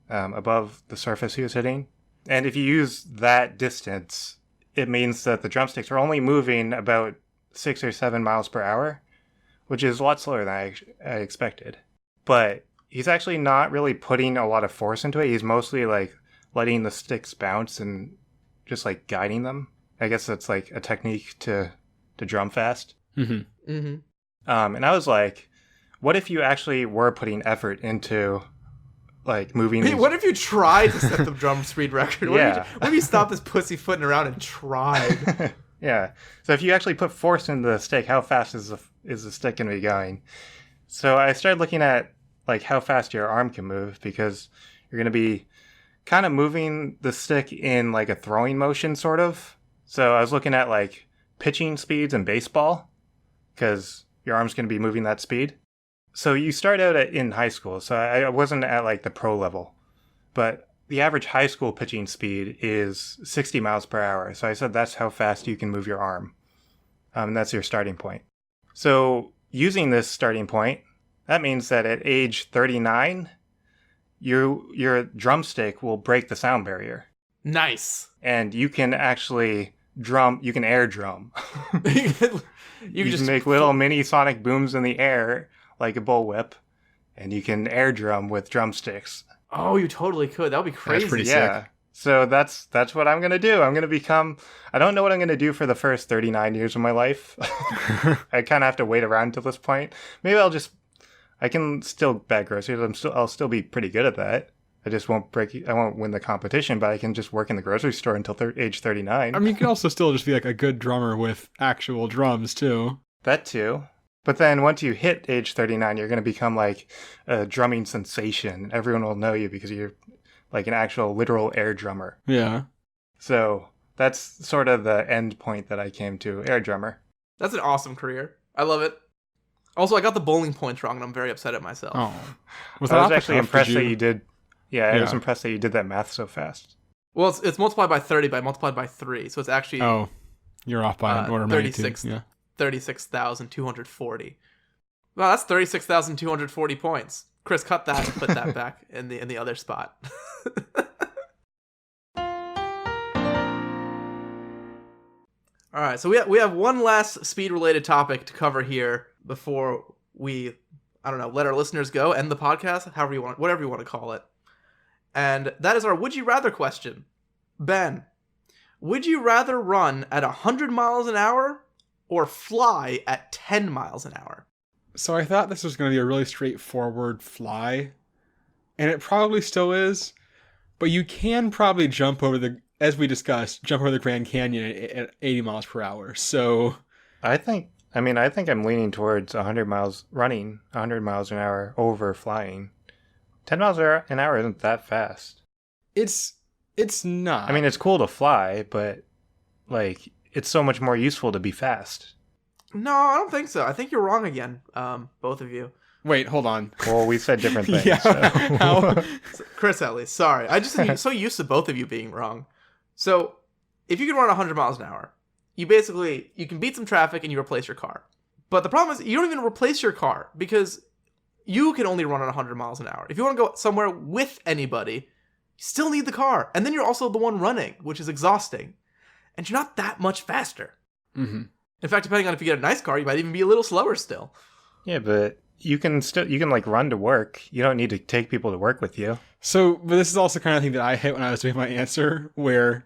above the surface he was hitting. And if you use that distance, it means that the drumsticks are only moving about 6 or 7 miles per hour, which is a lot slower than I expected. But he's actually not really putting a lot of force into it. He's mostly like letting the sticks bounce and just like guiding them. I guess that's like a technique to drum fast. Mm-hmm. Mm-hmm. And I was like, what if you actually were putting effort into like moving Hey, these... what if you tried to set the drum speed record? Yeah. What if you stopped this pussyfooting around and tried? Yeah. So if you actually put force into the stick, how fast is the stick going to be going? So I started looking at like how fast your arm can move because you're going to be kind of moving the stick in like a throwing motion sort of. So I was looking at like pitching speeds in baseball because your arm's going to be moving that speed. So you start out in high school. So I wasn't at like the pro level, but the average high school pitching speed is 60 miles per hour. So I said that's how fast you can move your arm. And that's your starting point. So using this starting point, that means that at age 39, your drumstick will break the sound barrier. Nice. And you can actually drum, you can air drum. You can just make little mini sonic booms in the air like a bullwhip. and you can air drum with drumsticks. Oh, you totally could. That would be crazy. pretty sick. Yeah. So that's what I'm going to do. I'm going to become... I don't know what I'm going to do for the first 39 years of my life. I kind of have to wait around till this point. Maybe I can still bag groceries. I'll still be pretty good at that. I just won't I won't win the competition, but I can just work in the grocery store until age 39. I mean, you can also still just be like a good drummer with actual drums too. That too. But then once you hit age 39, you're going to become like a drumming sensation. Everyone will know you because you're like an actual literal air drummer. Yeah. So that's sort of the end point that I came to, air drummer. That's an awesome career. I love it. Also, I got the bowling points wrong, and I'm very upset at myself. Oh. I was actually impressed that you did. Yeah, I was impressed that you did that math so fast. Well, it's multiplied by 30, but I multiplied by 3, so it's actually... Oh, you're off by an order of magnitude. Yeah. 36,240. Wow, that's 36,240 points. Chris, cut that and put that back in the other spot. All right, so we have one last speed-related topic to cover here before we, I don't know, let our listeners go, end the podcast, whatever you want to call it. And that is our Would You Rather question. Ben, would you rather run at 100 miles an hour or fly at 10 miles an hour? So I thought this was going to be a really straightforward fly, and it probably still is, but you can probably as we discussed, jump over the Grand Canyon at 80 miles per hour. So I think I'm leaning towards 100 miles running, 100 miles an hour over flying. 10 miles an hour isn't that fast. It's not. I mean, it's cool to fly, but like it's so much more useful to be fast. No, I don't think so. I think you're wrong again, both of you. Wait, hold on. Well, we said different things. Yeah. So. Chris, at least. Sorry. I just am so used to both of you being wrong. So, if you can run 100 miles an hour, you can beat some traffic and you replace your car. But the problem is you don't even replace your car because you can only run at 100 miles an hour. If you want to go somewhere with anybody, you still need the car. And then you're also the one running, which is exhausting. And you're not that much faster. Mm-hmm. In fact, depending on if you get a nice car, you might even be a little slower still. Yeah, but you can like run to work. You don't need to take people to work with you. So, but this is also kind of thing that I hit when I was doing my answer, where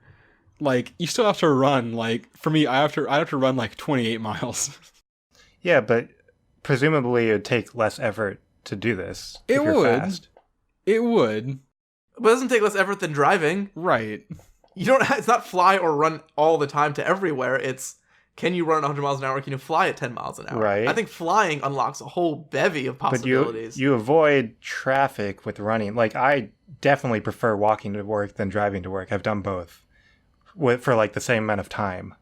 like you still have to run. Like for me, I have to run like 28 miles. Yeah, but presumably it would take less effort to do this. It would. Fast. It would. But it doesn't take less effort than driving. Right. It's not fly or run all the time to everywhere. It's can you run at 100 miles an hour? Or can you fly at 10 miles an hour? Right. I think flying unlocks a whole bevy of possibilities. But you avoid traffic with running. Like I definitely prefer walking to work than driving to work. I've done both for like the same amount of time.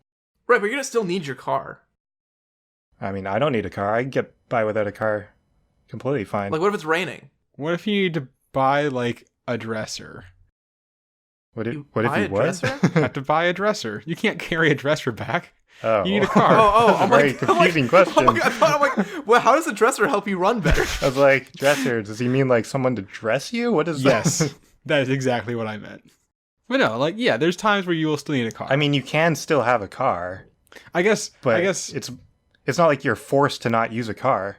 Right, but you're gonna still need your car. I mean, I don't need a car. I can get by without a car completely fine. Like, what if it's raining? What if you need to buy like a dresser? What if you dresser? Have to buy a dresser. You can't carry a dresser back. Oh. You need a car. I'm Very confusing question. Oh my God, I'm like, well, how does a dresser help you run better? I was like, dresser, does he mean like someone to dress you? What is that? Yes, that is exactly what I meant. But no, like, yeah, there's times where you will still need a car. I mean, you can still have a car. I guess it's not like you're forced to not use a car.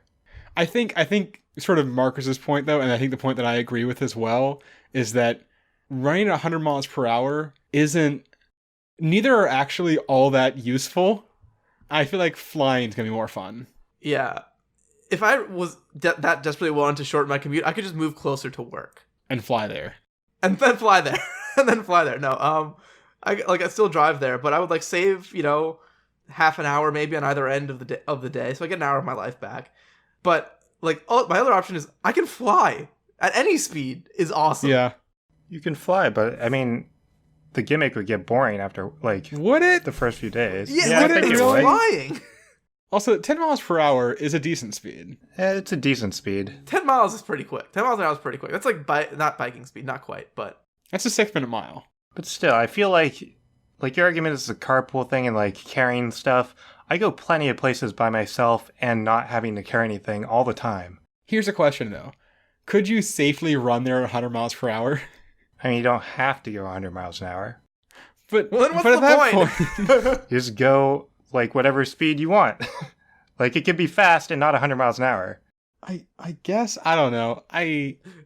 I think sort of Marcus's point though, and I think the point that I agree with as well, is that running at 100 miles per hour neither are actually all that useful. I feel like flying's gonna be more fun. Yeah. If I was that desperately wanted to shorten my commute, I could just move closer to work. And fly there. And then fly there. And then fly there. No, I still drive there, but I would like save, half an hour maybe on either end of the day, so I get an hour of my life back. But like, my other option is I can fly at any speed. Is awesome. Yeah, you can fly, but I mean, the gimmick would get boring after like would it the first few days. Yeah, I think it's it would. flying. Also, 10 miles per hour is a decent speed. It's a decent speed. 10 miles is pretty quick. 10 miles an hour is pretty quick. That's like not biking speed, not quite, but that's a 6-minute mile. But still, I feel like your argument is a carpool thing and like carrying stuff. I go plenty of places by myself and not having to carry anything all the time. Here's a question though. Could you safely run there at 100 miles per hour? I mean, you don't have to go 100 miles an hour. But, well, then what's but the at point? that point just go like whatever speed you want. Like it could be fast and not 100 miles an hour. I guess I don't know.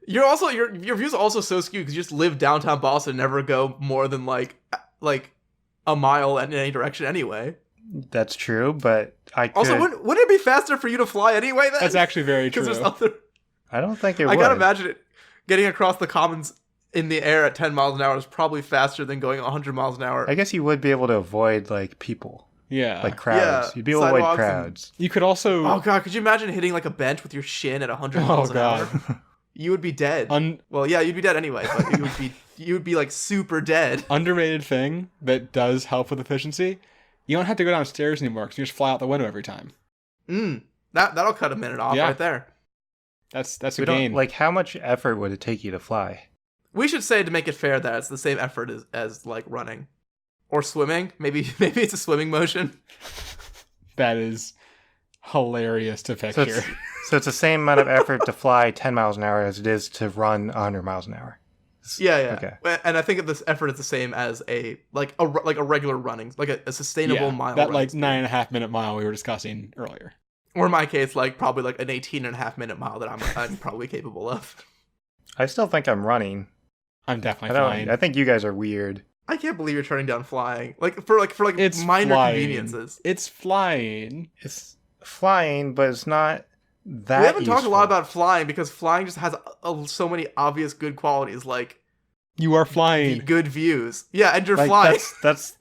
You're also your views are also so skewed because you just live downtown Boston and never go more than like a mile in any direction anyway. That's true, but I could... Also, wouldn't it be faster for you to fly anyway then? That's actually very true. There's other... I don't think it I would. gotta imagine it getting across the commons in the air at 10 miles an hour is probably faster than going 100 miles an hour. I guess you would be able to avoid like people, Yeah. like crowds. Yeah, You'd be able to avoid sidewalks crowds. You could also... Oh god, could you imagine hitting like a bench with your shin at 100 miles an hour? You would be dead. Well, yeah, you'd be dead anyway, but you would be like super dead. Underrated thing that does help with efficiency, you don't have to go downstairs anymore because you just fly out the window every time. That'll cut a minute off right there. That's a gain. Like, how much effort would it take you to fly? We should say, to make it fair, that it's the same effort as like running or swimming. Maybe it's a swimming motion. That is hilarious to picture. So it's the same amount of effort to fly 10 miles an hour as it is to run 100 miles an hour. Yeah. Okay. And I think this effort is the same as a regular running, like a sustainable mile. That like 9.5 minute mile we were discussing earlier. Or in my case, like probably like an 18.5 minute mile that I'm probably capable of. I still think I'm running. I'm definitely flying. I think you guys are weird. I can't believe you're turning down flying. For it's minor flying. conveniences. It's flying. It's flying, but it's not that We haven't talked a useful. lot about flying because flying just has so many obvious good qualities, like You are flying. good views. Yeah, and you're Like, flying. That's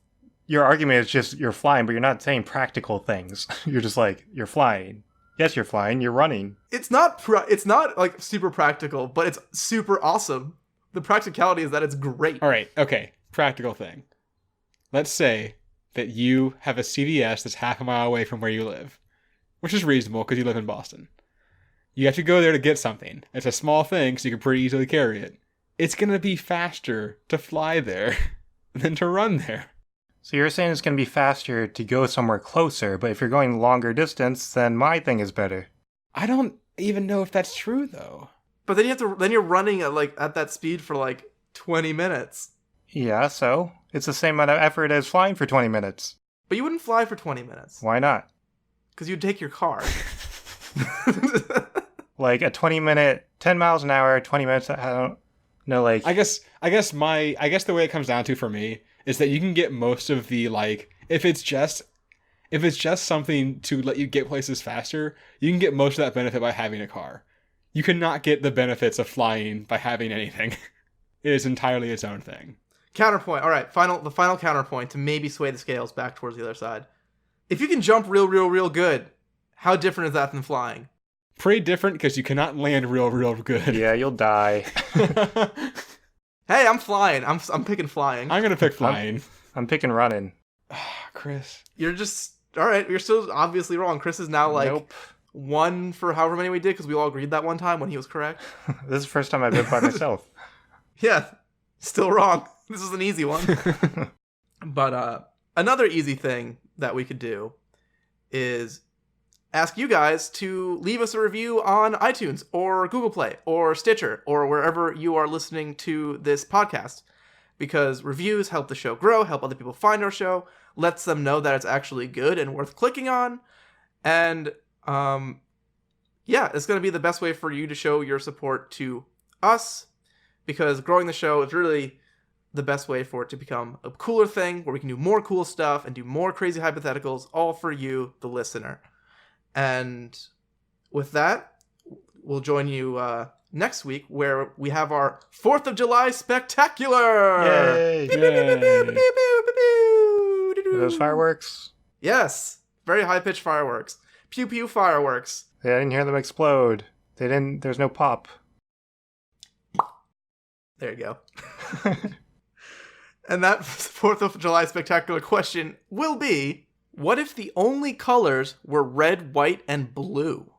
your argument is just you're flying, but you're not saying practical things. You're just like, you're flying. Yes, you're flying. You're running. It's not like super practical, but it's super awesome. The practicality is that it's great. All right. Okay. Practical thing. Let's say that you have a CVS that's half a mile away from where you live, which is reasonable because you live in Boston. You have to go there to get something. It's a small thing, so you can pretty easily carry it. It's going to be faster to fly there than to run there. So you're saying it's going to be faster to go somewhere closer, but if you're going longer distance, then my thing is better. I don't even know if that's true, though. But then you're running at that speed for like 20 minutes. Yeah, so it's the same amount of effort as flying for 20 minutes. But you wouldn't fly for 20 minutes. Why not? Because you'd take your car. Like a 20-minute, 10 miles an hour, 20 minutes, I don't know, like... I guess the way it comes down to for me is that you can get most of the, like, if it's just something to let you get places faster, you can get most of that benefit by having a car. You cannot get the benefits of flying by having anything. It is entirely its own thing. Counterpoint. All right, the final counterpoint to maybe sway the scales back towards the other side. If you can jump real good, how different is that than flying? Pretty different because you cannot land real good. Yeah, you'll die. Hey, I'm flying. I'm picking flying. I'm gonna pick flying. I'm picking running. Chris. You're just all right. You're still obviously wrong. Chris is now like Nope. 1 for however many we did because we all agreed that one time when he was correct. This is the first time I've been by myself. Yeah, still wrong. This is an easy one. But another easy thing that we could do is ask you guys to leave us a review on iTunes or Google Play or Stitcher or wherever you are listening to this podcast. Because reviews help the show grow, help other people find our show, lets them know that it's actually good and worth clicking on. And yeah, it's going to be the best way for you to show your support to us, because growing the show is really the best way for it to become a cooler thing where we can do more cool stuff and do more crazy hypotheticals, all for you, the listener. And with that, we'll join you next week where we have our 4th of July spectacular. Yay! Yay. Are those fireworks? Yes, very high-pitched fireworks. Pew pew fireworks. Yeah, I didn't hear them explode. There's no pop. There you go. And that 4th of July spectacular question will be, what if the only colors were red, white, and blue?